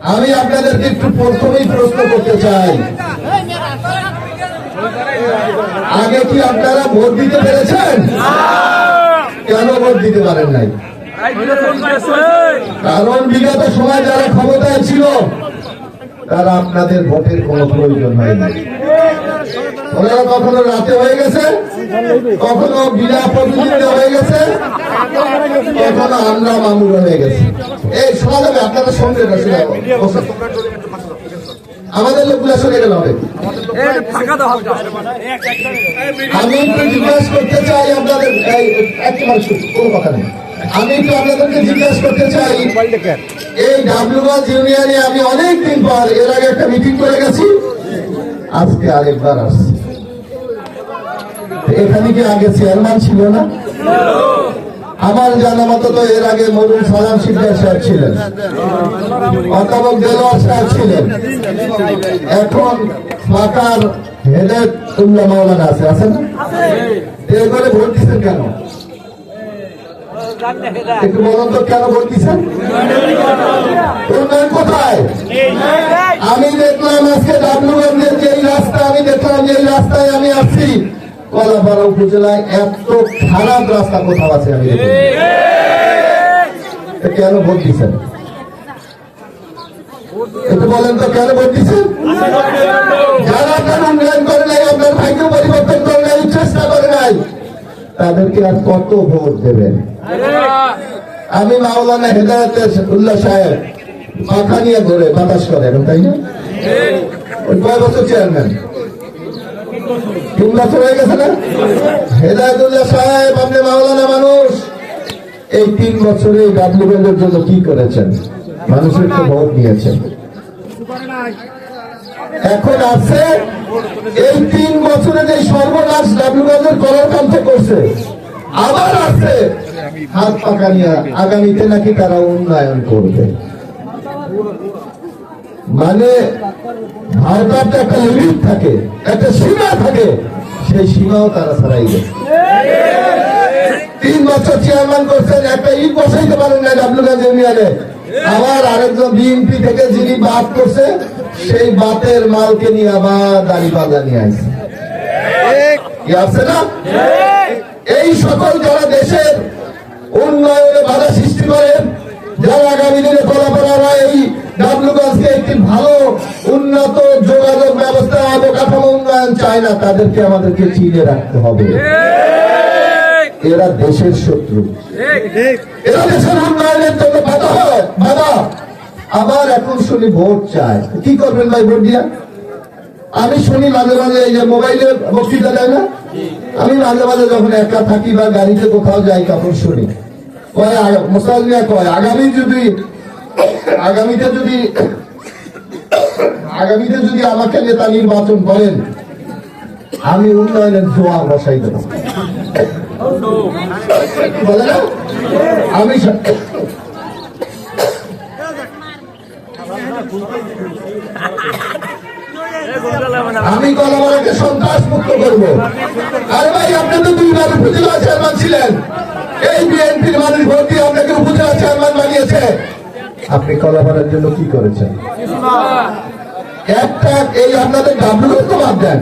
আমি আপনাদেরকে একটু প্রথমেই প্রশ্ন করতে চাই, আগে কি আপনারা ভোট দিতে পেরেছেন? কেন ভোট দিতে পারেন নাই? কারণ বিগত সময় যারা ক্ষমতায় ছিল তারা আপনাদের ভোটের কোনো প্রয়োজন হয়নি। ওনারা কখনো রাতে হয়ে গেছে, কখনো বিনা প্রতিযোগিতা হয়ে গেছে, কখনো আমরা মামুর হয়ে গেছে। এই শোনা যাবে, আপনারা শুনবেন না, শোনা আমাদের লোকগুলা সরে গেল হবে। আমি একটু জিজ্ঞাসা করতে চাই আপনাদের, কোনো কথা নেই, আমি একটু আপনাদেরকে জিজ্ঞাসা করতে চাই, এই ডাবলুগঞ্জ ইউনিয়নে আমি অনেকদিন পর, এর আগে একটা মিটিং করে গেছি, আজকে আরেকবার আসছি। এখানে কি আগে চেয়ারম্যান ছিল না? আমার জানা মতো তো এর আগে মরুম সালাম শিকদার সাহেব ছিলেন, অধ্যাপক দেলোয়ার সাহেব ছিলেন, এখন ফাঁকার হেদায়েতুল্লাহ মাওলানা আছে না? এরপরে ভোট দিচ্ছেন কেন? একটু বলুন তো, কেন ভোট দিচ্ছেন? উন্নয়ন কোথায়? আমি দেখলাম আজকে ডাবলুগঞ্জের যেই রাস্তা, আমি দেখলাম যে রাস্তায় আমি আসছি, কলাপাড়া উপজেলায় এত খারাপ রাস্তা কোথাও আছে আমি দেখি। কেন ভোট দিচ্ছেন? একটু বলেন তো, কেন ভোট দিচ্ছেন? যারা আপনার উন্নয়ন করে নাই, আপনার ভাগ্য পরিবর্তন করে নাই, চেষ্টা করে নাই, তাদেরকে আর কত ভোট দেবেন? আমি মাওলানা হেদায়েতুল্লাহ সাহেব পাখা নিয়ে ঘুরে বাতাস করে, তাই না? ওই কয় বছর চেয়ারম্যান? 3 বছর হয়ে গেছে না? হেদায়েতুল্লাহ সাহেব, আপনি মাওলানা মানুষ, এই 3 বছরে ডাবলুগঞ্জের জন্য কি করেছেন? মানুষের তো ভোট নিয়েছেন, এখন আছে এই 3 বছরে যে সর্বনাশ ডাবলুগঞ্জের করার কামটা করছে, আবার আছে হাত পাকা নিয়ে আগামীতে নাকি তারা উন্নয়ন করবে। মানে ভারতের একটা লিমিট থাকে, একটা সীমা থাকে, সেই সীমাও তারা ছাড়াই গেছে। 3 বছর চেয়ারম্যান করছেন, একটা ইট বসাইতে পারেন না ডাবলুগঞ্জ ইউনিয়নে। আবার আরেকজন বিএনপি থেকে যিনি বাদ করছে, সেই বাতের মালকে নিয়ে আবার দাড়ি পাল্লা নিয়ে আসছে, আছে না? এই সকল যারা দেশের উন্নয়নে বাধা সৃষ্টি করে, যারা আগামী দিনে কলাপাড়া এই ডাবলুগঞ্জকে একটি ভালো উন্নত যোগাযোগ ব্যবস্থা, অবকাঠামো উন্নয়ন চায় না, তাদেরকে আমাদেরকে চিনে রাখতে হবে। এরা দেশের শত্রু, এরা দেশের উন্নয়নের জন্য বাধা হয়, বাধা। আবার এখন শুনি ভোট চায়, কি করবেন ভাই ভোট দিয়া? আমি শুনি মাঝে মাঝে, এই যে মোবাইলে বক্তৃতা দেয় না, আমি মাঝে মাঝে যখন একা থাকি বা গাড়িতে কোথাও যাই, তখন শুনি কয় মুসলমিয়া কয় আগামীতে যদি আমাকে নেতা নির্বাচন করেন, আমি উন্নয়নের জোয়ার বসাই দেব। বলে না, আমি কলাপাড়াকে সন্ত্রাস মুক্ত করবো। আরে ভাই, আপনি তো 2 বার উপজেলা চেয়ারম্যান ছিলেন, এই বিএনপির মানুষ ভোট দিয়ে আপনাকে উপজেলা চেয়ারম্যান বানিয়েছে, আপনি কলাপাড়ার জন্য কি করেছেন? একটা এই আপনাদের ডাবলুগঞ্জ তো বাদ দেন,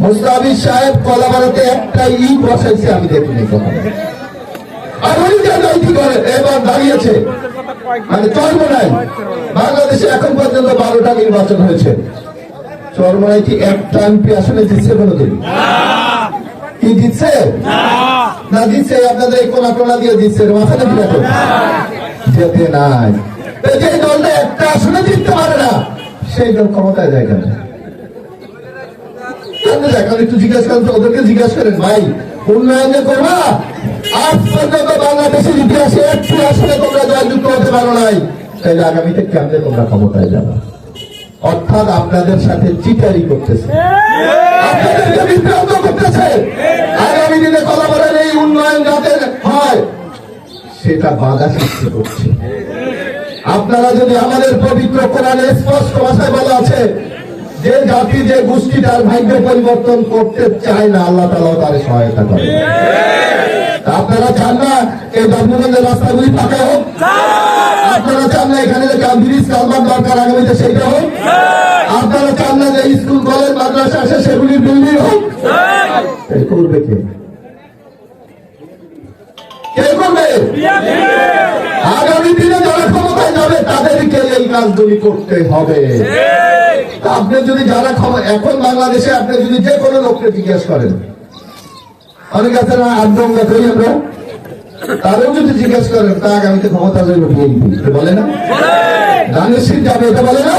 মুস্তাফিজ সাহেব কলাপাড়াতে একটা ইট বসাইছে আমি দেখিনি কখনো। আর উনি জানেন কি করে, এবার দাঁড়িয়েছে, মানে চরমোনাই বাংলাদেশে এখন পর্যন্ত 12টা নির্বাচন হয়েছে, চরমোনাই কি একটা এমপি আসলে জিতছে কোনোদিন? কি জিতছে? না জিতছে, আপনাদের এই কোনা টোনা দিয়ে জিতছে, মাথা নাকি রাখো, যেতে নাই। যে দলটা একটা আসলে জিততে পারে না, সেই দল ক্ষমতায় যায় কেন? একটু জিজ্ঞাসা করেন, ওদেরকে জিজ্ঞাসা করেন, ভাই উন্নয়ন যে করবা, আজ পর্যন্ত বাংলাদেশের ইতিহাসে একটু আসলে তোমরা জয়যুক্ত হতে পারো নাই, তাইলে আগামীতে কেমনে তোমরা ক্ষমতায় যাবা? অর্থাৎ আপনাদের সাথে চিটারি করতেছে, আপনাদেরকে বিভ্রান্ত করতেছে। আগামী দিনে কলাপাড়ার এই উন্নয়ন যাতে হয়, সেটা বাধা সৃষ্টি করছে। আপনারা যদি আমাদের পবিত্র কোরআনে স্পষ্ট ভাষায় বলা আছে, যে জাতি যে গোষ্ঠী তার ভাগ্য পরিবর্তন করতে চায় না, আল্লাহ তাআলা তার সহায়তা করে। আপনারা চান না এই ডাবলুগঞ্জের রাস্তাগুলি ফাঁকা হোক? আপনারা চান না এখানে যে ব্রিজ কালভার্ট দরকার আগামীতে সেইটা হোক? আপনারা চান না যে স্কুল কলেজ মাদ্রাসা আছে সেগুলির বিল্ডিং হোক? করবে কে? কে করবে? আগামী দিনে যারা ক্ষমতায় যাবে তাদেরকে এই কাজগুলি করতে হবে। আপনি যদি যারা এখন বাংলাদেশে আপনি যদি যে কোনো লোককে জিজ্ঞেস করেন, অনেক আছে না আন্দোলন করি আমরা, তারও যদি জিজ্ঞেস করেন তা আগামীতে ক্ষমতা যাবে বিএনপি বলে না, ধানের শীত যাবে এটা বলে না।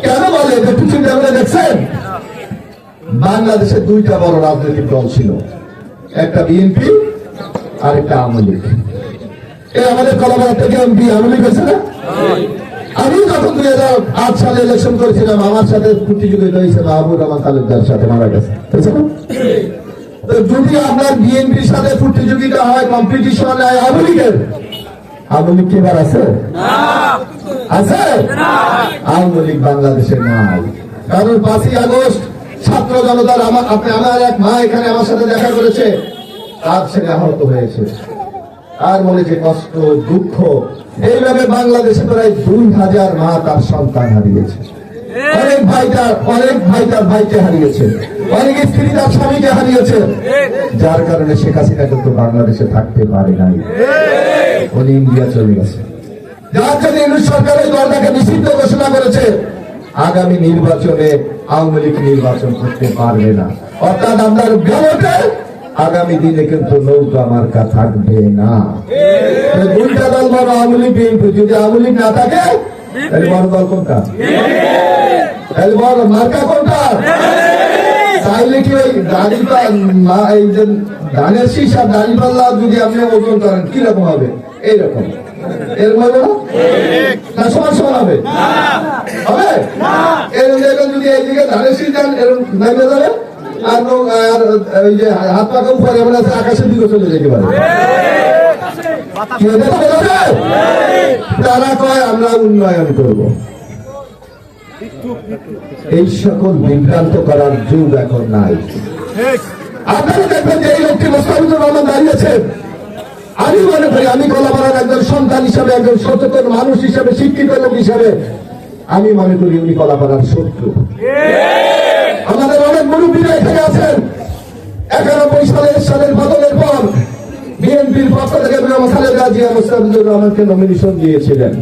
কেন বলে? একটু চিন্তা করে দেখছেন, বাংলাদেশে দুইটা বড় রাজনৈতিক দল ছিল, একটা বিএনপি আর একটা আওয়ামী লীগ। এই আমাদের কলাপাড়া থেকে এমপি আওয়ামী লীগ হয়েছে না? আমি যখন 2008 সালে ইলেকশন করেছিলাম আমার সাথে প্রতিযোগিতা হয়েছে মাহবুব রহমান তালুকদার সাথে, মারা গেছে। যদি আপনার বিএনপির সাথে প্রতিযোগিতা হয়, কম্পিটিশন হয় আওয়ামী লীগের, আওয়ামী লীগ কি এবার আছে? আছে? আওয়ামী লীগ বাংলাদেশে নাই। কারণ 5ই আগস্ট ছাত্র জনতার আমার এক মা এখানে আমার সাথে দেখা করেছে, তার ছেলে আহত হয়েছে, আর মনে যে কষ্ট দুঃখ, এইভাবে বাংলাদেশে প্রায় 2000 মা তার সন্তান হারিয়েছে, অনেক ভাই তার ভাইকে হারিয়েছে, অনেক স্ত্রী তার স্বামীকে হারিয়েছে, যার কারণে শেখ হাসিনা কিন্তু বাংলাদেশে থাকতে পারে নাই, উনি ইন্ডিয়া চলে গেছে। যার জন্য ইউনিট সরকার ওই দলটাকে নিষিদ্ধ ঘোষণা করেছে। আগামী নির্বাচনে আওয়ামী লীগ নির্বাচন করতে পারবে না, অর্থাৎ আপনার ব্যালটে আগামী দিনে কিন্তু নৌকা মার্কা থাকবে না। দুইটা দল বড়, আওয়ামী লীগ বিএনপি। যদি আওয়ামী লীগ না থাকে তাহলে বড় দল কোনটা? তাহলে বড় মার্কা কোনটা? তাইলে কি ওই ধানের শীষ আর দাড়ি পাল্লা যদি আপনি ওজন করেন কিরকম হবে? এইরকম, এরকম হবে না? সমান সমান হবে? হবে? এরকম যদি এইদিকে ধানের শীষ দেন এরকম নামে যাবে, আর ওই যে হাত পাকা উপরে এমন আছে আকাশের দিকে চলে যেতে পারে। তারা কয় আমরা উন্নয়ন করব। এই সকল বিভ্রান্ত করার যুগ এখন নাই। আপনারা দেখবেন যে এই লোকটি মোস্তাফিজুর রহমান দাঁড়িয়েছেন, আমি মনে করি, আমি কলাপাড়ার একজন সন্তান হিসাবে, একজন সচেতন মানুষ হিসাবে, শিক্ষিত লোক হিসাবে আমি মনে করি উনি কলাপাড়ার শত্রু। আমাদের অনেক মুরব্বীরা এখানে আছেন। 91 সালের বদলের পর বিএনপির পক্ষ থেকে খালেদা জিয়া মোস্তাফিজুর রহমানকে নমিনেশন দিয়েছিলেন।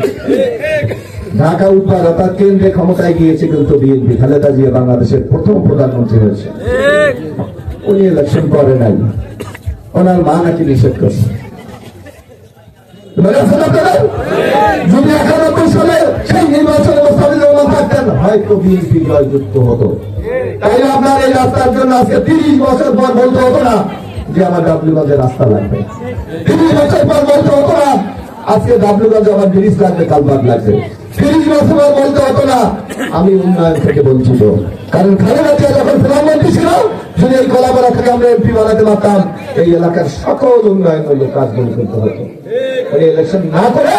ঢাকা উত্তর অর্থাৎ কেন্দ্রে ক্ষমতায় গিয়েছে কিন্তু বিএনপি, খালেদা জিয়া বাংলাদেশের প্রথম প্রধানমন্ত্রী হয়েছে। উনি ইলেকশন করে নাই, ওনার মা নাকি নিষেধ করছে। যদি 91 সালে সেই নির্বাচনে মোস্তাফিজুর রহমান থাকতেন হয়তো বিএনপি জয়যুক্ত হতো। তাই আপনার এই রাস্তার জন্য আজকে 30 বছর পর বলতে হতো না যে আমার ডাবলুগঞ্জে রাস্তা লাগবে, 30 বছর পর বলতে হতো না আজকে ডাবলুগঞ্জে আমার ব্রিজ লাগবে, কালভার্ট লাগবে, 30 বছর পর বলতে হতো না আমি উন্নয়ন থেকে বঞ্চিত। কারণ খালেদা জিয়া যখন প্রধানমন্ত্রী ছিল, যদি এই কলাপাড়া থেকে আমরা এমপি বানাতে পারতাম, এই এলাকার সকল উন্নয়নমূলক কাজগুলো করতে হতো। ইলেকশন না করে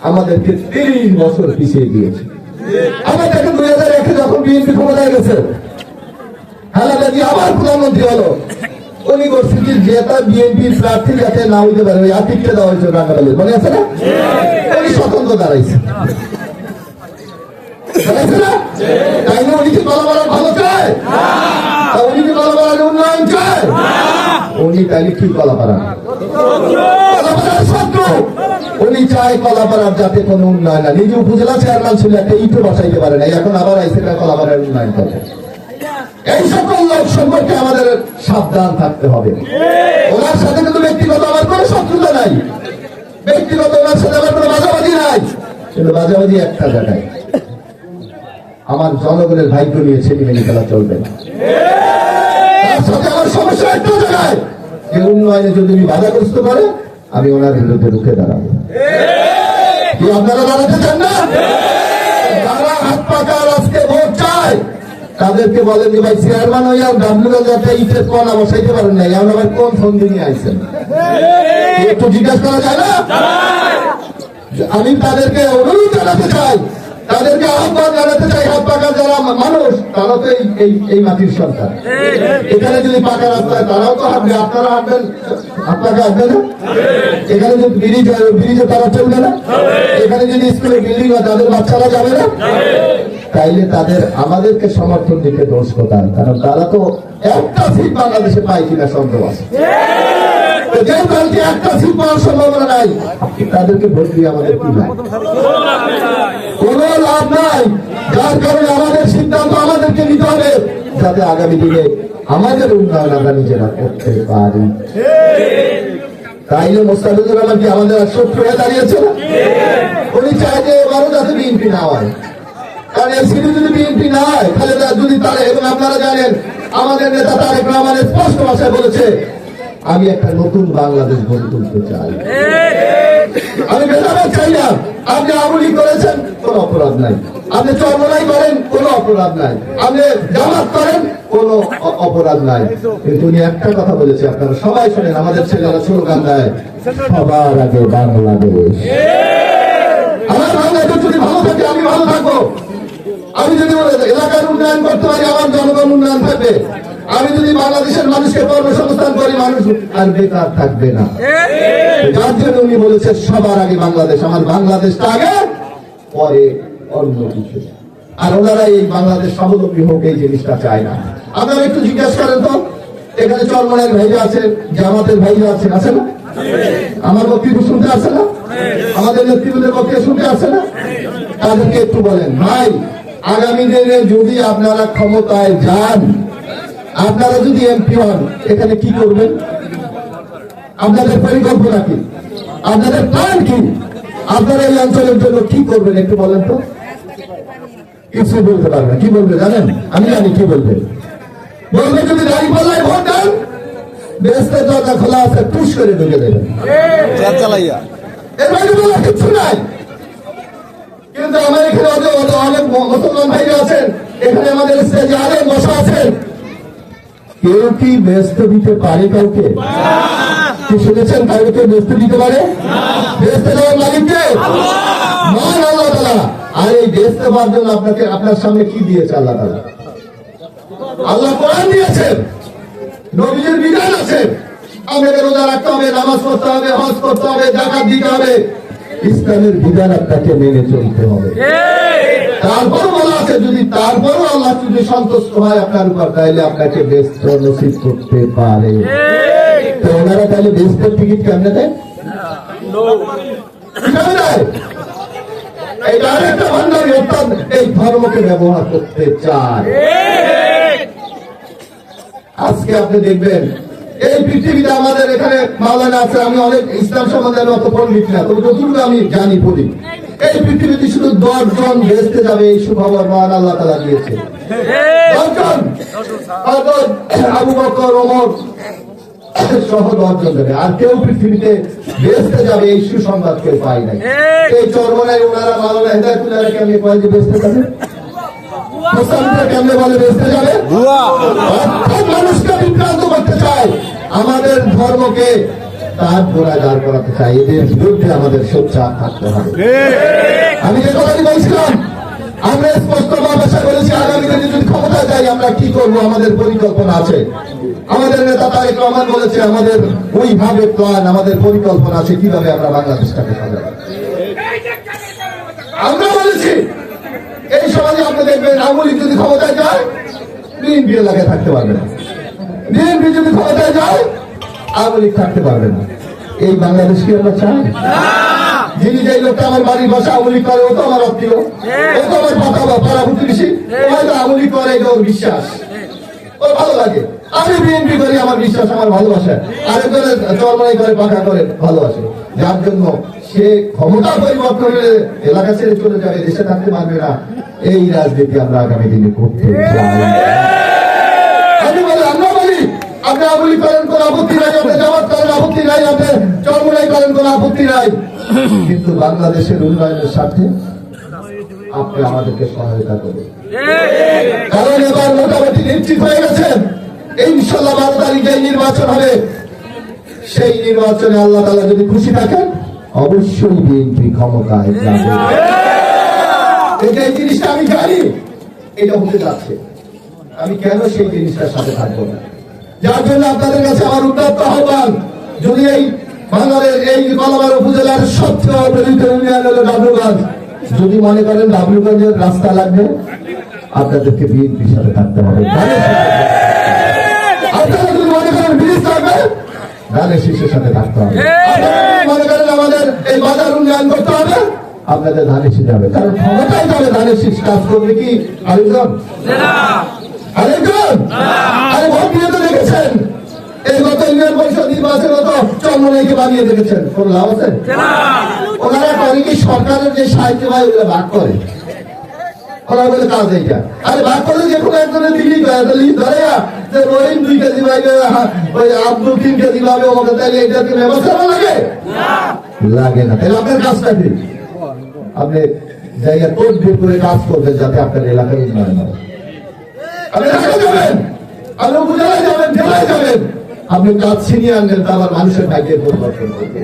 আমাদেরকে 30 বছর পিছিয়ে দিয়েছে। আবার দেখেন 2001 যখন বিএনপি ক্ষমতায় গেছে, খালেদা জিয়া আবার প্রধানমন্ত্রী হলো, উনি করছেন কি যেটা বিএনপির প্রার্থী যাতে না হইতে পারে ওই আতিককে দেওয়া হয়েছে রাঙ্গাবালির, মনে আছে না? উনি স্বতন্ত্র দাঁড়াইছে, তাই না? উনি কি কলাপাড়ার ভালো চায়? উনি কি কলাপাড়ার উন্নয়ন চায়? উনি তাইলে কি কলাপাড়া শত্রু? উনি চায় কলাপাড়ার যাতে কোনো উন্নয়ন না। নিজে উপজেলা চেয়ারম্যান ছিল, একটা ইটও বসাইতে পারে না, এখন আবার আইসে কলাপাড়ার উন্নয়ন করবে। এই সকল লোক সম্পর্কে আমাদের সাবধান থাকতে হবে। ওনার সাথে কিন্তু ব্যক্তিগত আমার কোনো শত্রুতা নাই, ব্যক্তিগত ওনার সাথে আমার কোনো বাজাবাজি নাই, কিন্তু বাজাবাজি একটা জায়গায়, আমার জনগণের ভাগ্য নিয়ে ছেলেমেয়ে খেলা চলবে না। তার সাথে আমার সমস্যা একটা জায়গায়, যে উন্নয়নে যদি উনি বাধাগ্রস্ত করে আমি ওনার বিরুদ্ধে রুখে দাঁড়াবো। কি আপনারা দাঁড়াতে চান না? যারা হাত পাকার আজকে ভোট চায় তাদেরকে বলেন যে ভাই চেয়ারম্যান হইয়া ডাবলুগঞ্জে একটা ইটের কণা বসাইতে পারেন না, এমন আবার কোন ফোন দিয়ে আইছেন একটু জিজ্ঞাসা করা যায় না? আমি তাদেরকে অনুরোধ জানাতে চাই, তাদেরকে আহ্বান জানাতে চাই, হাত পাকা যারা মানুষ তারা তো এই মাটির সন্তান। এখানে যদি পাকা রাস্তায় তারাও তো হাঁটবে, আপনারা হাঁটবেন আপনাকে আসবে না? এখানে যদি ব্রিজে তারা চলবে না? এখানে যদি স্কুলে বিল্ডিং হয় তাদের বাচ্চারা যাবে না? তাইলে তাদের আমাদেরকে সমর্থন দিতে দোষ কোথায়? কারণ তারা তো একটা সিট বাংলাদেশে পায় কিনা সন্দেহ আছে। যে দলকে একটা সিট পাওয়ার সম্ভাবনা নাই তাদেরকে ভোট দিয়ে আমাদের কি লাভ? কোন লাভ নাই। যার কারণে আমাদের সিদ্ধান্ত আমাদেরকে নিতে হবে, যাতে আগামী দিনে আমাদের উন্নয়ন আমরা নিজেরা করতে পারি। তাইলে মোস্তাফিজুর রহমান কি আমাদের শত্রু হয়ে দাঁড়িয়েছে না? উনি চায় যে এবারও যাতে বিএনপি না হয়, কারণ এই সিটি যদি বিএনপি না হয় তাহলে যদি তারা, এবং আপনারা জানেন আমাদের নেতা তারেক রহমান স্পষ্ট ভাষায় বলেছে, আমি একটা নতুন বাংলাদেশ গড়ে তুলতে চাই। আমি ভেদাভেদ চাই না। আপনি আওয়ামী করেছেন, কোন অপরাধ নাই। আপনি চরমলাই করেন, কোন অপরাধ নাই। আপনি জামাত করেন, কোন অপরাধ নাই। কিন্তু উনি একটা কথা বলেছে, আপনারা সবাই শোনেন, আমাদের ছেলেরা স্লোগান দেয়, সবার আগে বাংলাদেশ। আমার বাংলাদেশ যদি ভালো থাকে আমি ভালো থাকবো। আমি যদি এলাকার উন্নয়ন করতে পারি, আমার জনগণ উন্নয়ন থাকবে। আমি যদি বাংলাদেশের মানুষকে কর্মসংস্থান করি, মানুষ আর বেকার থাকবে না। যার জন্য উনি বলেছে সবার আগে বাংলাদেশ, আমার বাংলাদেশটা আগে, পরে অন্য কিছু। আর ওনারা এই বাংলাদেশ স্বাবলম্বী হোক এই জিনিসটা চায় না। আপনারা একটু জিজ্ঞাসা করেন তো, এখানে চরমনের ভাইরা আছে, জামাতের ভাইরা আছে, আছে না? আমার বক্তব্য শুনতে আসে না? আমাদের নেতৃবৃন্দের বক্তব্য শুনতে আসে না? তাদেরকে একটু বলেন, ভাই আগামী দিনে যদি আপনারা ক্ষমতায় যান, আপনারা যদি এমপি হন, এখানে কি করবেন? আপনাদের পরিকল্পনা কি? আপনাদের প্ল্যান কি? আপনারা এই অঞ্চলের জন্য কি করবেন একটু বলেন তো। কিছু বলতে পারবে না। কি বলবে জানেন? আমি জানি কি বলবে। বলবে যদি দাঁড়িপাল্লায় ভোট দেন, বেহেশতের দরজা খোলা আছে, টুস করে ঢুকে দেবেন। এর বাইরে বলার কিছু নাই। কিন্তু আমার এখানে অনেক মুসলমান ভাইরা আছেন, এখানে আমাদের স্টেজে আলেম বসা আছেন, কেউ কি বেহেশত দিতে পারে কাউকে? কি শুনেছেন কাউকে কেউ বেহেশত দিতে পারে? বেহেশতে যাওয়ার মালিককে মহান আল্লাহ তাআলা। আর এই বেহেশতে পাওয়ার জন্য আপনাকে, আপনার সামনে কি দিয়েছে আল্লাহ তাআলা? আল্লাহ কোরআন দিয়েছেন, নবীর বিধান আছে। আমাদের রোজা রাখতে হবে, নামাজ পড়তে হবে, হজ করতে হবে, যাকাত দিতে হবে। ইসলামের বিধান আপনাকে মেনে চলতে হবে। তারপর বলা আছে, যদি তারপরও আল্লাহ যদি সন্তুষ্ট হয় আপনার উপর, তাহলে আপনাকে বেহেশত নসিব করতে পারে। তো ওনারা তাহলে বেহেশতের টিকিট কেমনে দেয়? কিভাবে দেয়? এই আরেকটা ভান্ডারি অর্থাৎ এই ধর্মকে ব্যবহার করতে চায়। আজকে আপনি দেখবেন এই পৃথিবীতে আমাদের এখানে মাওলানা আছে, আমি অনেক ইসলাম সম্বন্ধে আমি অত পণ্ডিত না, তবে যতটুকু আমি জানি পড়ি, এই পৃথিবীতে শুধু 10 জন বেহেশতে যাবে, এই সুখবর মহান আল্লাহ তাআলা দিয়েছে। 10 জন, আবু বকর, ওমর সহ 10 জন যাবে। আর কেউ পৃথিবীতে বেহেশতে যাবে এই সুসংবাদ কেউ পায় নাই। এই চরমনায় ওনারা মাওলানা হেদায়েতুল্লাহ কেমনে কয় যে বেহেশতে যাবে? কেমনে বলে বেহেশতে যাবে? মানুষকে বিভ্রান্ত করতে চায়, আমাদের ধর্মকে তার গোড়ায় দাঁড় করাতে চায়। এদের বিরুদ্ধে আমাদের সোচ্চার থাকতে হবে। আমি যে কথাটি বলছিলাম, আমরা স্পষ্ট ভাষায় বলেছি, আগামী দিনে যদি ক্ষমতায় যাই আমরা কি করবো, আমাদের পরিকল্পনা আছে। আমাদের নেতা তারেক রহমান বলেছে, আমাদের ওইভাবে প্ল্যান, আমাদের পরিকল্পনা আছে কিভাবে আমরা বাংলাদেশটাকে সাজাবো। আমরা বলেছি এই সমাজে আপনি দেখবেন, আওয়ামী লীগ যদি ক্ষমতায় যায় বিএনপি এলাকায় থাকতে পারবে না, বিএনপি যদি ক্ষমতায় যায় আওয়ামী লীগ থাকতে পারবে না। এই বাংলাদেশ কি আমরা চাই? যিনি যে লোকটা আমার বাড়ির বাসা আওয়ামী লীগ করে, ও তো আমার আত্মীয়, ও তো আমার পাড়া প্রতিবেশী, ও হয়তো আওয়ামী লীগ করে, এটা ওর বিশ্বাস, ওর ভালো লাগে। আমি বিএনপি করি, আমার বিশ্বাস, আমার ভালোবাসা। আরেকজনের চরমাই করে, পাখা করে ভালোবাসে, যার জন্য সে ক্ষমতা পরিবর্তন করে এলাকা ছেড়ে চলে যাবে, দেশে থাকতে পারবে না। এই রাজনীতি আমরা আগামী দিনে করতে চাই। আমরা বলি, আপনি আওয়ামী লীগ করেন, কোন আপত্তি নাই, আপনি জামাত করেন, আপত্তি নাই, আপনি চরমনাই করেন, কোন আপত্তি নাই, কিন্তু বাংলাদেশের উন্নয়নের স্বার্থে আপনি আমাদেরকে সহায়তা করবেন। কারণ এবার মোটামুটি নিশ্চিত হয়ে গেছেন, ইনশাআল্লাহ 12 তারিখে নির্বাচন হবে। সেই নির্বাচনে আল্লাহ তাআলা যদি খুশি থাকেন, অবশ্যই বিএনপি ক্ষমতায় যাবে। এই জিনিসটা আমি জানি, এটা হতে যাচ্ছে। আমি কেন সেই জিনিসটার সাথে থাকবো না? যার জন্য আপনাদের কাছে আমার উদ্যত্ত আহ্বান, যদি এই বাংলাদেশ এই কলাবাড়া উপজেলার সবচেয়ে অবহেলিত ইউনিয়ন হলো ডাবলুগঞ্জ, যদি মনে করেন ডাবলুগঞ্জের রাস্তা লাগবে, আপনাদেরকে বিএনপির সাথে থাকতে হবে। আপনারা যদি মনে করেন ব্রিজ লাগবে, ধানের শীষের সাথে থাকতে হবে। আপনারা যদি মনে করেন আমাদের এই বাজার উন্নয়ন করতে হবে, আপনাদের ধানের শীষ যাবে, কারণ ক্ষমতায় যাবে ধানের শীষ। কাজ করবে কি আরেকজন? আরে ভোট দিয়ে তো দেখেছেন, এই গত ইউনিয়ন পরিষদ নির্বাচন তো চন্দ্রনাইকে বানিয়ে দেখেছেন, কোন লাভ আছে? ওনারা করে কি সরকারের যে সাহায্য পায় ওগুলো ভাগ করে, ওরা বলে কাজ এইটা। আরে ভাগ করলে যে কোনো একজনের দিল্লি ধরে যে রহিম 2 কেজি পাইবে, ওই আব্দুল 3 কেজি পাবে, ওকে তাহলে এইটাকে ব্যবস্থা লাগে লাগে না। তাহলে আপনার কাজটা কি? আপনি জায়গা তোর বের করে কাজ করবেন যাতে আপনার এলাকায় উন্নয়ন হয়। আপনি ঢাকা যাবেন, আপনি উপজেলায় যাবেন, জেলায় যাবেন, আপনি কাজ ছিনিয়ে আনবেন, তা আবার মানুষের ভাগ্যের পরিবর্তন করবেন।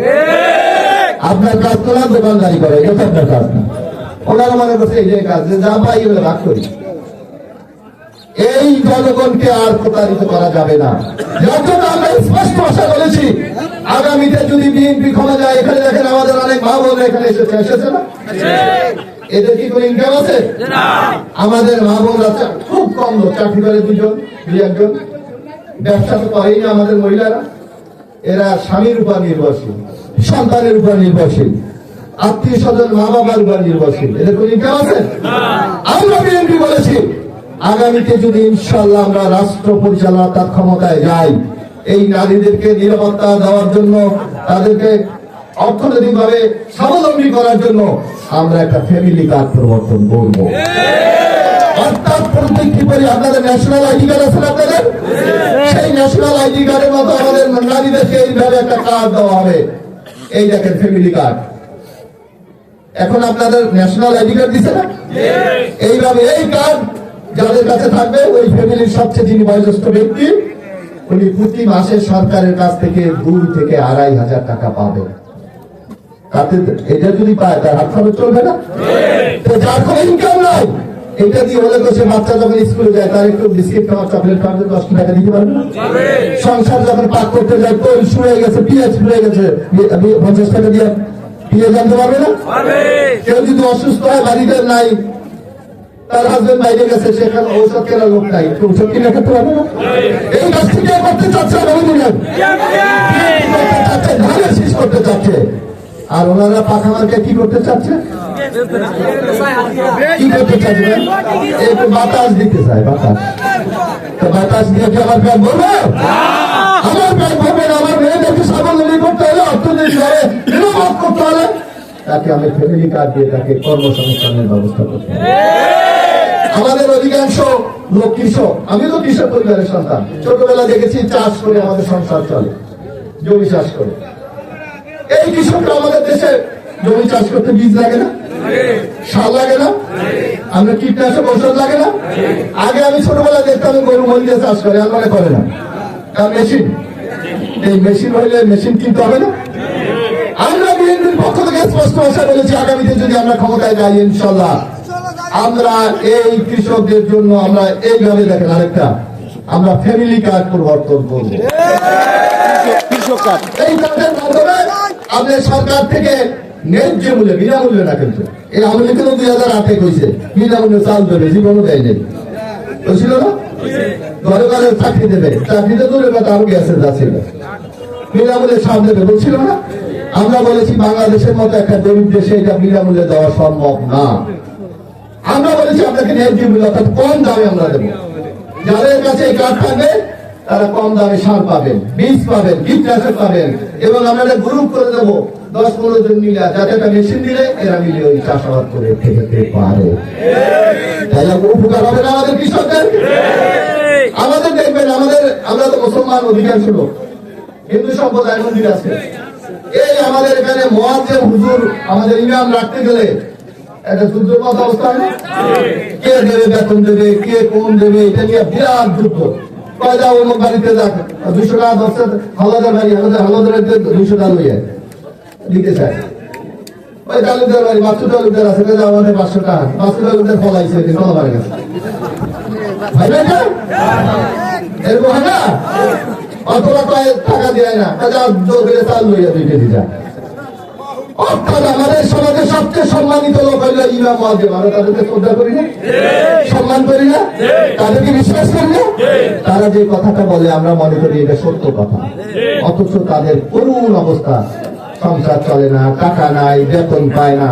আপনার কাজ করা দোকানদারি করে, এটা তো আপনার কাজ না। ওনারা মনে করছে এই যে কাজ যে যা পাই এগুলো ভাগ করি। এই জনগণকে আর প্রতারিত করা যাবে না। যার জন্য আমরা স্পষ্ট ভাষা বলেছি, আগামীতে যদি বিএনপি ক্ষমা যায়, এখানে দেখেন আমাদের অনেক মা বোনরা এখানে এসেছে না? এদের কি কোনো ইনকাম আছে? আমাদের মা বোনরা খুব কম লোক চাকরি করে, 2-1 ব্যবসা তো করেই না আমাদের মহিলারা। এরা স্বামীর উপর নির্ভরশীল, সন্তানের উপর নির্ভরশীল, আত্মীয় স্বজন মা বাবার উপর নির্ভরশীল। এদের কোনো ইনকাম আছে? আমরা বিএনপি বলেছি, আগামীতে যদি ইনশাআল্লাহ আমরা রাষ্ট্র পরিচালনা তার ক্ষমতায় যাই, এই নারীদেরকে নিরাপত্তা দেওয়ার জন্য, তাদেরকে অর্থনৈতিকভাবে স্বাবলম্বী করার জন্য আমরা একটা ফ্যামিলি কার্ড প্রবর্তন করব। অর্থাৎ প্রত্যেকটি পরি আপনাদের ন্যাশনাল আইডি কার্ড আছে আপনাদের, সেই ন্যাশনাল আইডি কার্ডের মতো আমাদের নারীদেরকে এইভাবে একটা কার্ড দেওয়া হবে। এই দেখেন ফ্যামিলি কার্ড। এখন আপনাদের ন্যাশনাল আইডি কার্ড দিচ্ছে না? এইভাবে এই কার্ড যাদের কাছে থাকবে, ওই ফ্যামিলির সবচেয়ে যিনি বয়োজ্যেষ্ঠ ব্যক্তি, উনি প্রতি মাসে সরকারের কাছ থেকে 2 থেকে 2,500 টাকা পাবেন। তাতে এটা যদি পায় তার হাত খরচ চলবে না? তো যার কোনো ইনকাম নাই, এটা দিয়ে হলে তো সে বাচ্চা যখন স্কুলে যায় তার একটু বিস্কিট খাওয়া, চকলেট খাওয়ার 10 টাকা দিতে পারবে না? সংসার যখন পাক করতে যায়, তেল শুয়ে গেছে, পেঁয়াজ ফুয়ে গেছে, 50 টাকা দিয়ে পেঁয়াজ আনতে পারবে না? কেউ যদি অসুস্থ হয়, বাড়িতে নাই, তার হাজবেন্ড বাইরে গেছে, সেখানে ঔষধ কেনার লোক নাই, ঔষধ কিনে খেতে পারবে না? এই কাজটি কে করতে চাচ্ছে? ধানের শীষ করতে চাচ্ছে। আর ওনারা পাখা মার্কে কি করতে চাচ্ছে? কি করতে চাচ্ছে? একটু বাতাস দিতে চায়, বাতাস। তো বাতাস দিয়ে কি আমার ব্যাগ বলবে? আমার ব্যাগ বলবে না। আমার মেয়েদেরকে স্বাবলম্বী করতে হলে, অর্থনৈতিকভাবে নিরাপদ করতে হলে, তাকে আমি ফ্যামিলি কার্ড দিয়ে তাকে কর্মসংস্থানের ব্যবস্থা করতে হবে। আমাদের অধিকাংশ লোক কৃষক, আমি তো কৃষক পরিবারের সন্তান। ছোটবেলা দেখেছি চাষ করে আমাদের সংসার চলে, জমি চাষ করে। এই কৃষকরা আমাদের দেশে জমি চাষ করতে বীজ লাগে না, সার লাগে না, আমরা কীটনাশক ঔষধ লাগে না। আগে আমি ছোটবেলা দেখতাম গরু মহিলা চাষ করে, আর মনে করে না, কারণ মেশিন। এই মেশিন হইলে মেশিন কিনতে হবে না। আমরা বিএনপির পক্ষ থেকে স্পষ্ট ভাষা বলেছি, আগামীতে যদি আমরা ক্ষমতায় যাই, ইনশাল্লাহ আমরা এই কৃষকদের জন্য আমরা এইভাবে দেখেন আরেকটা, আমরা ফ্যামিলি কার্ড প্রবর্তন করব। এই কার্ডের মাধ্যমে আমাদের সরকার থেকে ন্যায্য মূল্যে, বিনামূল্যে না, কিন্তু এই আমলে কিন্তু 2008-এ কইছে বিনামূল্যে চাল দেবে, জীবনও দেয় নেই, বলছিল না? ঘরে ঘরে চাকরি দেবে, চাকরিতে দূরের কথা আরো গ্যাসে যাচ্ছিল, বিনামূল্যে সার দেবে বলছিল না? আমরা বলেছি বাংলাদেশের মতো একটা গরিব দেশে এটা বিনামূল্যে দেওয়া সম্ভব না। আমরা বলেছি আপনাকে ন্যায্য মূল্য, অর্থাৎ কম দামে আমরা দেবো। যাদের কাছে এই কার্ড থাকবে তারা কম দামে সার পাবেন, বীজ পাবেন, কীটনাশক পাবেন, এবং আমরা গ্রুপ করে দেবো 10-15 জন মিলে, যাতে একটা মেশিন দিলে এরা মিলে ওই চাষাবাদ করে খেতে পারে। তাহলে উপকার হবে না আমাদের কৃষকদের? আমাদের দেখবেন, আমরা তো মুসলমান অধিকাংশ লোক, হিন্দু সম্প্রদায় মন্দির আছে। এই আমাদের এখানে মুয়াজ্জিন হুজুর, আমাদের ইমাম রাখতে গেলে একটা যুদ্ধের কথা অবস্থা, কে দেবে বেতন দেবে, কে কোন দেবে, এটা নিয়ে বিরাট যুদ্ধ। কয়দা অমুক বাড়িতে যাক 200 টাকা, 10 হাওলাদার বাড়ি, হাওলাদার 200 টাকা লইয়া দিতে চায়। ওই তালুকদার বাড়ি, মাসুদ তালুকদার আছে, আমাদের 500 টাকা, মাসুদ তালুকদার ফলাইছে, ফলা মারা গেছে। ভাই না এরকম হয় না? অথবা টাকা দেয় না, চাল লইয়া 2 কেজি যায়। অর্থাৎ আমাদের সমাজে সবচেয়ে সম্মানিত লোক হইল ইমাম মুয়াজ্জিন। আমরা তাদেরকে শ্রদ্ধা করি না, সম্মান করি না, তাদেরকে বিশ্বাস করি না। তারা যে কথাটা বলে আমরা মনে করি এটা সত্য কথা, অথচ তাদের করুণ অবস্থা, সংসার চলে না, টাকা নাই, বেতন পায় না।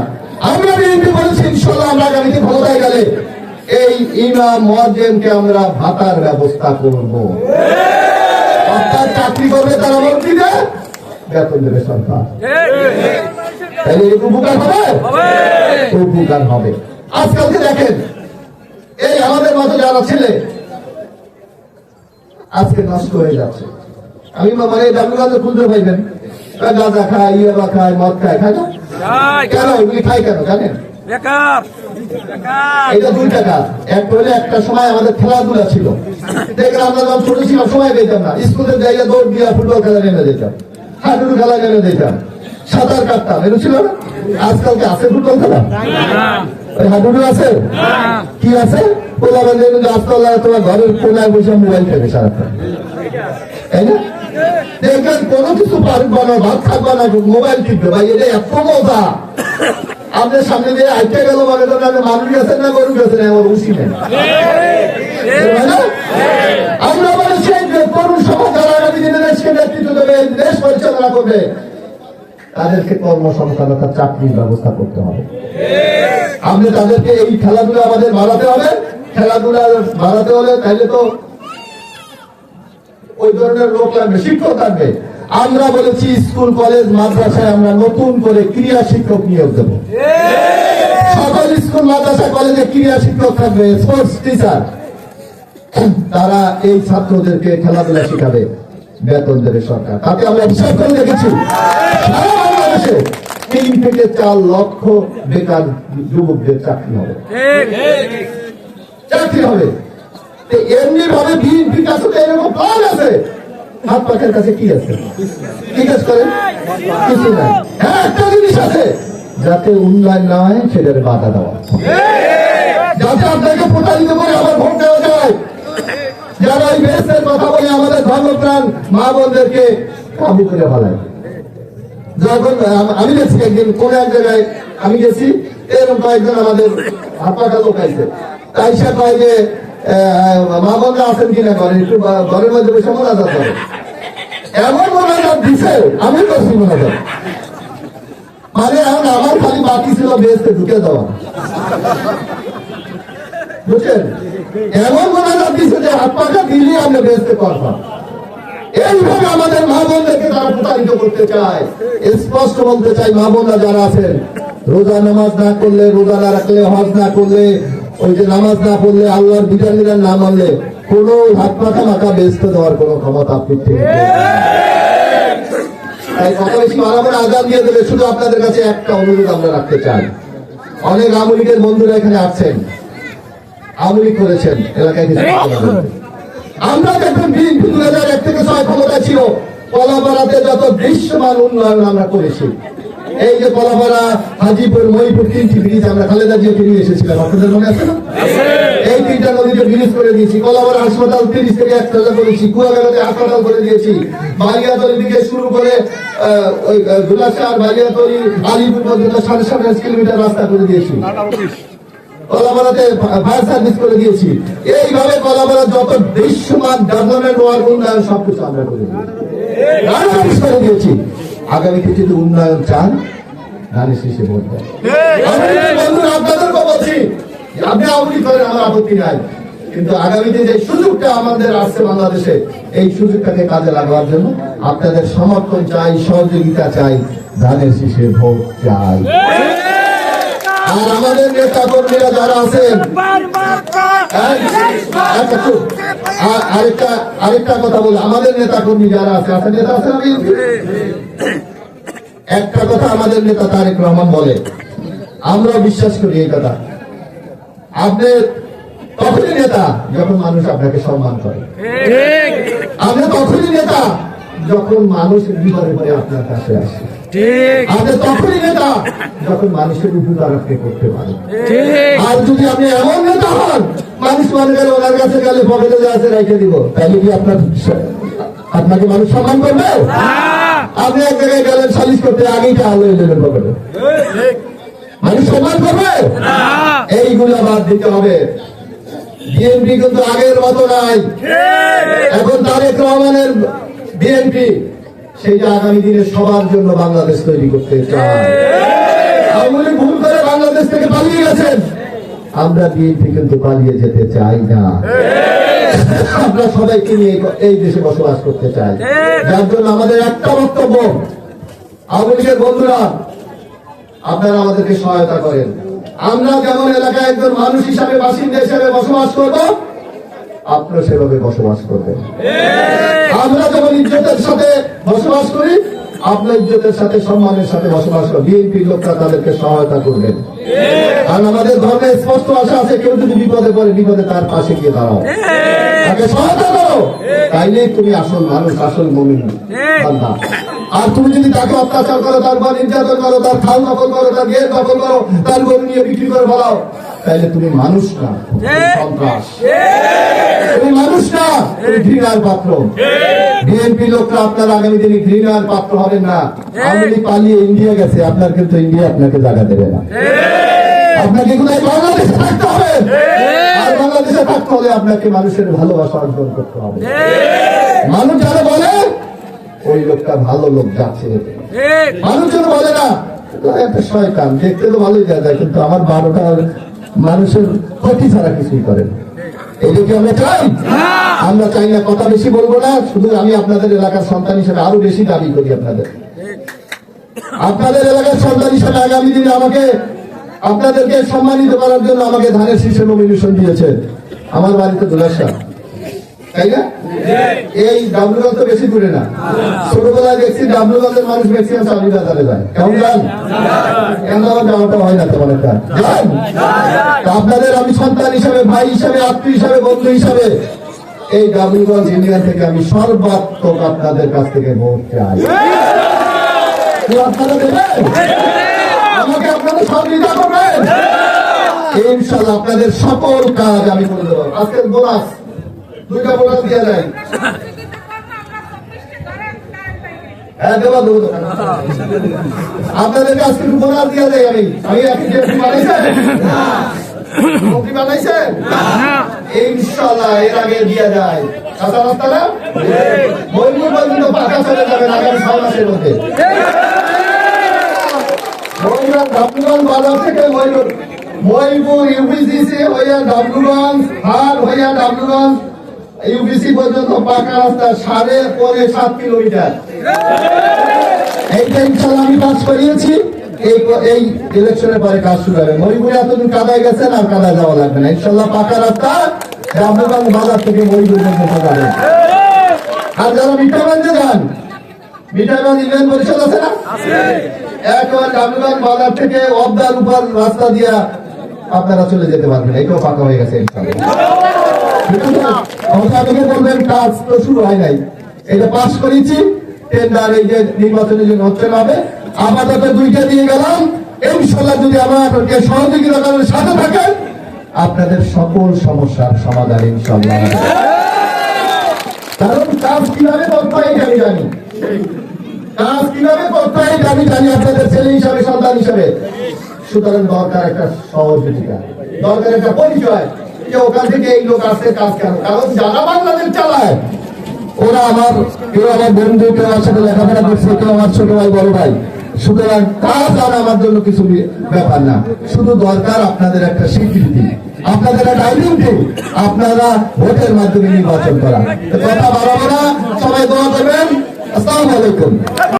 আমরা বিএনপি বলেছি ইনশাআল্লাহ আমরা আগামীতে ক্ষমতায় গেলে এই ইমাম মুয়াজ্জিনকে আমরা ভাতার ব্যবস্থা করব। অর্থাৎ চাকরি করবে তারা মন্ত্রীরা, বেতন দেবে সরকার। তাহলে এই উপকার হবে, উপকার হবে। আজকালকে দেখেন এই আমাদের মতো যারা ছেলে আজকে নষ্ট হয়ে যাচ্ছে। আমি মানে ডাবলুগঞ্জে খুঁজতে পাইবেন, গাঁজা খায়, ইয়াবা খায়, মদ খায়, খায় না? কেন এগুলি খায় কেন জানেন? এটা 2 টাকা। একটা হলে একটা সময় আমাদের খেলাধুলা ছিল, দেখলাম আমরা যখন ছোট ছিলাম সময় পেতাম না, স্কুলের জায়গায় দৌড় দিয়া ফুটবল খেলা নেমে যেতাম, হাডুডু খেলা নেমে যেতাম, সাঁতার কাটতাম, এটা ছিল না? আজকালকে আছে ফুটবল খেলা? ওই হাডুডু আছে? কি আছে? পোলা বান্ধে আজকাল তোমার ঘরের কোনায় বসে মোবাইল খেলে সারাক্ষণ, তাই না? দেখবেন কোনো কিছু পারবা না, ভাত খাবা না, মোবাইল টিপবে। ভাই এটা এত মজা, আপনার সামনে দিয়ে আইতে গেল মনে করেন আপনি মানুষ গেছেন না গরু গেছেন, আমার উচিত নেই। আমরা বলেছি তরুণ সমাজ যারা আগামী দিনে দেশকে নেতৃত্ব দেবে, দেশ পরিচালনা করবে, তাদেরকে কর্মসংস্থানতা চাকরির ব্যবস্থা করতে হবে। আপনি তাদেরকে এই খেলাধুলা আমাদের বাড়াতে হবে। খেলাধুলা বাড়াতে হলে তাইলে তো ওই ধরনের লোক লাগবে, শিক্ষক থাকবে। আমরা বলেছি স্কুল কলেজ মাদ্রাসায় আমরা নতুন করে ক্রীড়া শিক্ষক নিয়োগ দেব। সকল স্কুল মাদ্রাসা কলেজে ক্রীড়া শিক্ষক থাকবে, স্পোর্টস টিচার। তারা এই ছাত্রদেরকে খেলাধুলা শিখাবে, বেতন দেবে সরকার। তাতে আমরা হিসাব করে দেখেছি সারা বাংলাদেশে 3 থেকে 4 লক্ষ বেকার যুবকদের চাকরি হবে, চাকরি হবে। এমনি ভাবে বিএনপির কাছে তো এরকম প্ল্যান আছে, হাত পাখের কাছে কি আছে? কি কাজ করেন? কিছু নাই। হ্যাঁ, একটা জিনিস আছে, যাতে উন্নয়ন না হয় সেটার বাধা দেওয়া, যাতে আপনাকে প্রতারিত করে আবার ভোট দেওয়া যায়। যারা এই বেহেশতের কথা বলে আমাদের ধর্মপ্রাণ মা বোনদেরকে কাবু করে ফেলায়। যখন আমি গেছি একদিন কোন এক জায়গায়, আমি গেছি এরকম কয়েকজন আমাদের হাত পাখা লোক আছে, তাই সে কয় যে মা বোনরা আছেন কিনা ঘরে, একটু ঘরের মধ্যে বসে মোনাজাত করে। এমন মোনাজাত দিছে, আমি করছি মোনাজাত, মানে এখন আমার খালি বাকি ছিল বেহেশতে ঢুকে দেওয়া, বুঝছেন? এমন মোনাজাত দিছে যে হাত পাখা দিলেই আমরা বেহেশতে পারতাম। এইভাবে আমাদের মা বোনদেরকে তারা প্রতারিত করতে চায়। স্পষ্ট বলতে চাই, মা বোনরা যারা আছেন, রোজা নামাজ না করলে, রোজা না রাখলে, হজ না করলে, ওই যে নামাজ না পড়লে, আল্লাহর বিধান না মানলে কোন হাত পাখা মাখা বেচতে দেওয়ার কোন ক্ষমতা আপনি ঠিক নেই। তাই কথা বেশি মারামারি আজান দিয়ে দেবে। শুধু আপনাদের কাছে একটা অনুরোধ আমরা রাখতে চাই, অনেক আওয়ামী লীগের বন্ধুরা এখানে আছেন, আওয়ামী লীগ করেছেন এলাকায় কিছু। আমরা দেখুন বিএনপি 2001 থেকে 6 ক্ষমতা ছিল, কলাপাড়াতে যত দৃশ্যমান উন্নয়ন আমরা করেছি। এই যে কলাপাড়া, হাজিপুর, মহিপুর 3টি ব্রিজ আমরা খালেদা জিয়াকে নিয়ে এসেছিলাম, আপনাদের মনে আছে না? এই 3টা নদীকে ব্রিজ করে দিয়েছি। কলাপাড়া হাসপাতাল 30 থেকে 1,000 করেছি, কুয়াকাটাতে হাসপাতাল করে দিয়েছি। বালিয়াতলি থেকে শুরু করে ওই দুলাশার, বালিয়াতলি, আলিপুর পর্যন্ত 7.5 কিলোমিটার রাস্তা করে দিয়েছি। কলাপাড়াতে ফায়ার সার্ভিস করে দিয়েছি। এইভাবে কলাপাড়ার যত দৃশ্যমান ডেভেলপমেন্ট ওয়ার্ক, উন্নয়ন সবকিছু আমরা করে দিয়েছি। আগামীতে যদি উন্নয়ন চান, ধানের শীষে ভোট দেন। বন্ধুরা, আপনাদেরকে বলছি, আপনি আওয়ামী লীগ করেন, আমার আপত্তি নাই, কিন্তু আগামীতে যে সুযোগটা আমাদের আসছে বাংলাদেশে, এই সুযোগটাকে কাজে লাগাবার জন্য আপনাদের সমর্থন চাই, সহযোগিতা চাই, ধানের শীষে ভোট চাই। আর আমাদের নেতা কর্মীরা যারা আছেন, আরেকটা কথা বলি, আমাদের নেতা কর্মী যারা আছে, নেতা আছেন, আমি একটা কথা আমাদের নেতা তারেক রহমান বলে, আমরা বিশ্বাস করি এই কথা, আপনি তখনই নেতা যখন মানুষ আপনাকে সম্মান করে, আপনি তখনই নেতা যখন মানুষ বিপদে পড়ে আপনার কাছে আসে, আপনি তখনই নেতা যখন মানুষের উপকার আপনি করতে পারেন। আর যদি আপনি এমন নেতা হন, মানুষ মনে গেলে ওনার কাছে গেলে পকেটে যা আছে রেখে দিব, তাহলে কি আপনার আপনাকে মানুষ সম্মান করবে? আপনি এক জায়গায় গেলেন সালিশ করতে, আগেই টাকা লয়ে নেবেন পকেটে, মানুষ সম্মান করবে? এইগুলা বাদ দিতে হবে। বিএনপি কিন্তু আগের মতো নাই, এখন তারেক রহমানের বিএনপি, সেইটা আগামী দিনে সবার জন্য বাংলাদেশ তৈরি করতে চায়। আওয়ামী লীগ ভুল করে বাংলাদেশ থেকে পালিয়ে গেছেন, আমরা বিএনপি কিন্তু পালিয়ে যেতে চাই না। আমরা সবাইকে নিয়ে এই দেশে বসবাস করতে চাই, যার জন্য আমাদের একটা বক্তব্য, আওয়ামী লীগের বন্ধুরা আপনারা আমাদেরকে সহায়তা করেন। আমরা যেমন এলাকায় একজন মানুষ হিসাবে, বাসিন্দা হিসাবে বসবাস করব, আপনারা সেভাবে বসবাস করবেন। আমরা যেমন ইজ্জতের সাথে বসবাস করি, আপনার ইজ্জতের সাথে, সম্মানের সাথে বসবাস করবেন। বিএনপির লোকরা তাদেরকে সহায়তা করবেন। কারণ আমাদের ধর্মে স্পষ্ট আশা আছে, কেউ যদি বিপদে পড়ে, বিপদে তার পাশে গিয়ে দাঁড়াও, তাকে সহায়তা করো, তাইলে তুমি আসল মানুষ, আসল মুমিন বান্দা। আর তুমি যদি তাকে অত্যাচার করো, তার উপর নির্যাতন করো, তার খাল দখল করো, তার গেট দখল করো, তার গরু নিয়ে বিক্রি করে ফেলাও, তাইলে তুমি মানুষ না, সন্ত্রাস। তুমি মানুষ না, তুমি ঘৃণার পাত্র। বিএনপি লোকরা আপনার আগামী দিনে ঘৃণার পাত্র হবেন না। আওয়ামী পালিয়ে ইন্ডিয়া গেছে, আপনার কিন্তু ইন্ডিয়া আপনাকে জায়গা দেবে না। আপনাকে কোথায় বাংলাদেশে থাকতে হবে, আর বাংলাদেশে থাকতে হলে আপনাকে মানুষের ভালোবাসা অর্জন করতে হবে। মানুষ যারা বলে ওই লোকটা ভালো লোক যাচ্ছে, মানুষ যেন বলে না একটা শয়তান, দেখতে তো ভালোই দেখা যায়, কিন্তু আমার 12টা মানুষের ক্ষতি ছাড়া কিছুই করে না। এদিকে আমরা চাই, আমরা চাই না। কথা বেশি বলবো না, শুধু আমি আপনাদের এলাকার সন্তান হিসেবে আরো বেশি দাবি করি, আপনাদের এলাকার সন্তান হিসেবে আগামী দিনে আমাকে, আপনাদেরকে সম্মানিত করার জন্য আমাকে ধানের শীর্ষে নমিনেশন দিয়েছেন আমার বাড়িতে দুলাশা, তাই না? এই ডাবলুগঞ্জ তো বেশি দূরে না। ছোটবেলায় দেখছি ডাবলুগঞ্জের মানুষ ম্যাক্সিমাম চাকরি বাজারে যায়, কেমন যান? কেন আমার যাওয়াটা হয় না তেমন একটা। আপনাদের আমি সন্তান হিসাবে, ভাই হিসাবে, আত্মীয় হিসাবে, বন্ধু হিসাবে এই ডাবলুগঞ্জ ইউনিয়ন থেকে আমি সর্বাত্মক আপনাদের কাছ থেকে ভোট চাই। আপনারা দেবেন আমাকে, আপনাদের সহযোগিতা করবেন ইনশাআল্লাহ। আপনাদের সকল কাজ আমি করে দেবো। আজকের বোনাস 2টা বোনাস দেওয়া যায়, হ্যাঁ দেবো দেবো। আপনাদেরকে আজকে বোনাস দেওয়া যায়। আমি মন্ত্রী বানাইছেন ইনশাআল্লাহ, এর আগে দেওয়া যায়। কাঁচা রাস্তা না মহিপুর পর্যন্ত পাকা চলে যাবেন আগামী 6 মাসের মধ্যে। ডাবলুগঞ্জ বাজার থেকে মহিপুর ইউপিসিসি হইয়া ডাবলুগঞ্জ, হাট হইয়া ডাবলুগঞ্জ ইউপিসি পর্যন্ত পাকা রাস্তা 7.5 কিলোমিটার। এইটা ইনশাআল্লাহ আমি কাজ করিয়েছি। এই ইলেকশনের পরে কাজ শুরু হবে। মহিপুরে এতদিন কাদায় গেছেন, আর কাদায় যাওয়া লাগবে না ইনশাআল্লাহ। পাকা রাস্তা ডাবলুগঞ্জ বাজার থেকে মহিপুর পর্যন্ত যাবে। আর যারা মিঠাগঞ্জে যান, মিঠাগঞ্জ ইউনিয়ন পরিষদ আছে না, একবার ডাবলুগঞ্জ বাজার থেকে অবদার উপর রাস্তা দিয়া আপনারা চলে যেতে পারবেন। এটাও ফাঁকা হয়ে গেছে বলবেন, কাজ তো শুরু হয় নাই। এটা পাস করেছি, টেন্ডার এই যে নির্বাচনের জন্য হচ্ছে হবে। আপাতত 2টা দিয়ে গেলাম, ইনশাআল্লাহ যদি আমাকে সহযোগিতা করার সাথে থাকেন, আপনাদের সকল সমস্যার সমাধান ইনশাআল্লাহ। কারণ কাজ কিভাবে করতে হয় আমি জানি, কাজ কিভাবে করতে হয় আমি জানি, আপনাদের ছেলে হিসাবে, সন্তান হিসাবে। সুতরাং দরকার একটা সহযোগিতা, দরকার একটা পরিচয়, যে ওখান থেকে এই লোক আসছে কাজ কেন। কারণ যারা বাংলাদেশ চালায় ওরা আমার, কেউ আমার বন্ধু, কেউ আমার সাথে লেখাপড়া করছে, কেউ আমার ছোট ভাই, বড় ভাই। সুতরাং কাজ আর আমার জন্য কিছু ব্যাপার না, শুধু দরকার আপনাদের একটা স্বীকৃতি, আপনাদের একটা আইডেন্টি, আপনারা ভোটের মাধ্যমে নির্বাচন করা। কথা বাড়াবো না, সবাই দোয়া করবেন। আসসালামু আলাইকুম।